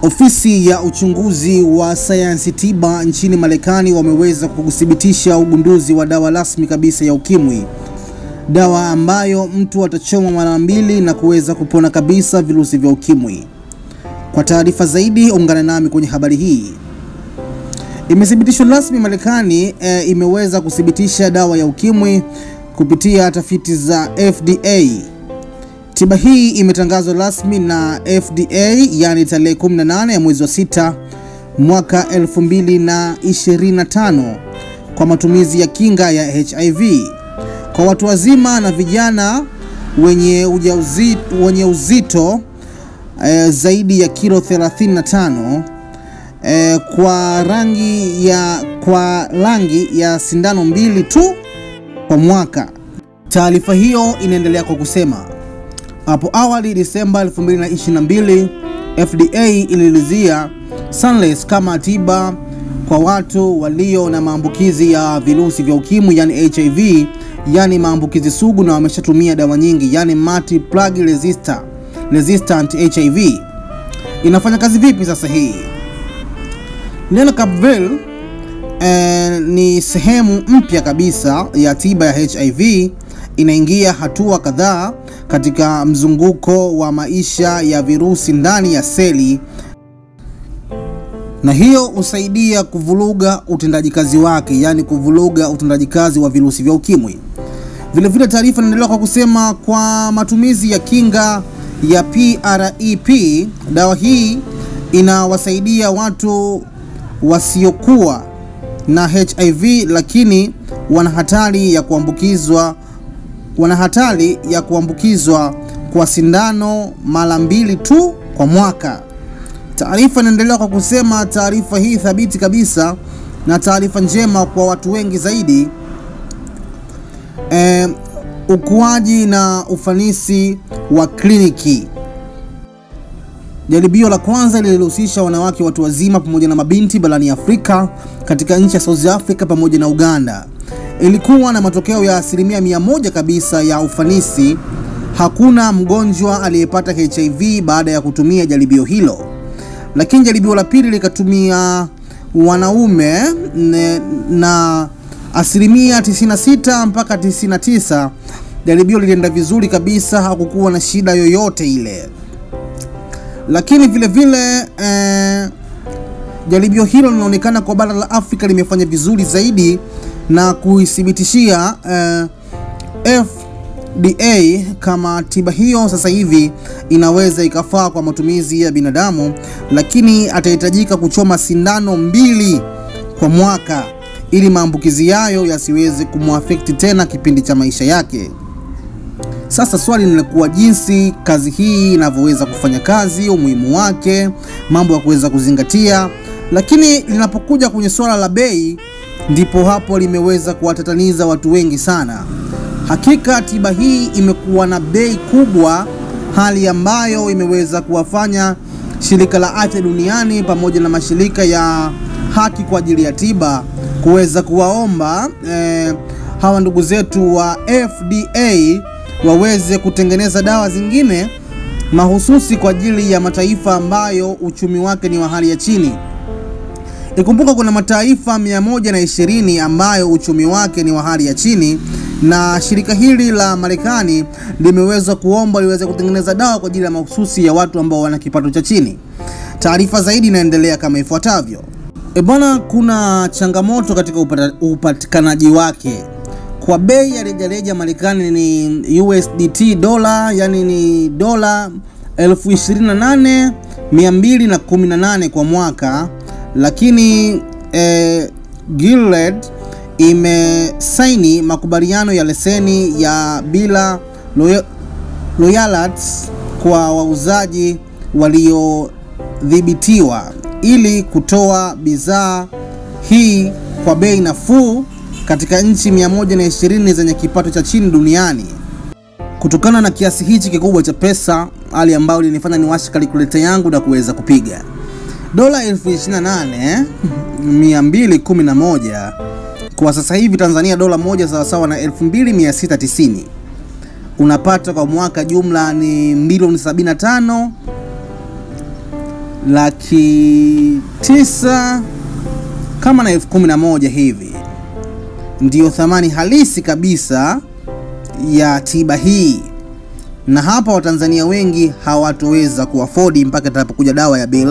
Ofisi ya uchunguzi wa sayansi tiba nchini Marekani wameweza kuthibitisha ugunduzi wa dawa rasmi kabisa ya ukimwi. Dawa ambayo mtu atachomwa mara mbili na kuweza kupona kabisa virusi vya ukimwi. Kwa taarifa zaidi ungana nami kwenye habari hii. Imethibitishwa rasmi Marekani imeweza kuthibitisha dawa ya ukimwi kupitia tafiti za FDA. Tiba hii imetangazwa rasmi na FDA yani tarehe 18 ya mwezi wa 6 mwaka 2025 kwa matumizi ya kinga ya HIV kwa watu wazima na vijana wenye uzito zaidi ya kilo 35 kwa rangi ya sindano mbili tu kwa mwaka. Taarifa hiyo inaendelea kwa kusema, hapo awali Disemba 2022 FDA ilielezea Sunless kama tiba kwa watu walio na maambukizi ya virusi vya ukimwi yani HIV, yani maambukizi sugu na wameshatumia dawa nyingi yani multi-plug resistant HIV. Inafanya kazi vipi sasa hii? Lenacapavir ni sehemu mpya kabisa ya tiba ya HIV. Inaingia hatua kadhaa katika mzunguko wa maisha ya virusi ndani ya seli, na hiyo husaidia kuvuruga utendaji kazi wake, yani kuvuruga utendaji kazi wa virusi vya ukimwi. Vile vile taarifa inaendelea kwa kusema kwa matumizi ya kinga ya PrEP, dawa hii inawasaidia watu wasiokuwa na HIV lakini wana hatari ya kuambukizwa kwa sindano mara mbili tu kwa mwaka. Taarifa inaendelea kwa kusema taarifa hii thabiti kabisa na taarifa njema kwa watu wengi zaidi. Ukuaji na ufanisi wa kliniki. Jaribio la kwanza lilihusisha wanawake watu wazima pamoja na mabinti barani Afrika katika nchi ya South Africa pamoja na Uganda. Ilikuwa na matokeo ya 100% kabisa ya ufanisi. Hakuna mgonjwa aliyepata HIV baada ya kutumia jaribio hilo. Lakini jaribio la pili likatumia wanaume na 96% mpaka 99%. Jaribio lilienda vizuri kabisa, hakukuwa na shida yoyote ile. Lakini vile vile jaribio hilo linaonekana kwa bara la Afrika limefanya vizuri zaidi na kuithibitishia FDA kama tiba hiyo sasa hivi inaweza ikafaa kwa matumizi ya binadamu, lakini atahitajika kuchoma sindano mbili kwa mwaka ili maambukizi yayo yasiweze kumuaffect tena kipindi cha maisha yake. Sasa swali linakuwa jinsi kazi hii inavyoweza kufanya kazi, umuhimu wake, mambo ya kuweza kuzingatia. Lakini linapokuja kwenye swala la bei, ndipo hapo limeweza kuwatataniza watu wengi sana. Hakika tiba hii imekuwa na bei kubwa, hali ambayo imeweza kuwafanya shirika la afya duniani pamoja na mashirika ya haki kwa ajili ya tiba kuweza kuwaomba hawa ndugu zetu wa FDA waweze kutengeneza dawa zingine mahususi kwa ajili ya mataifa ambayo uchumi wake ni wa hali ya chini. Ikumbuka kuna mataifa 120 ambayo uchumi wake ni wa hali ya chini, na shirika hili la Marekani limeweza kuomba liweze kutengeneza dawa kwa ajili ya mahususi ya watu ambao wana kipato cha chini. Taarifa zaidi inaendelea kama ifuatavyo. Bwana, kuna changamoto katika upatikanaji wake. Kwa bei ya rejareja Marekani ni USDT dola, yani ni dola 28,218 kwa mwaka. Lakini Gilead imesaini makubaliano ya leseni ya bila royalties kwa wauzaji waliodhibitiwa ili kutoa bidhaa hii kwa bei nafuu katika nchi 120 zenye kipato cha chini duniani. Kutokana na kiasi hichi kikubwa cha pesa, hali ambayo ilinifanya niwashe calculator yangu na kuweza kupiga dola 28,211 kwa sasa hivi Tanzania, dola moja sawa na 2690. Unapata kwa mwaka jumla ni milioni 75 900,000 kama na 11,000 hivi. Ndiyo thamani halisi kabisa ya tiba hii, na hapa Watanzania wengi hawatoweza kuafodi mpaka itakapokuja dawa ya bei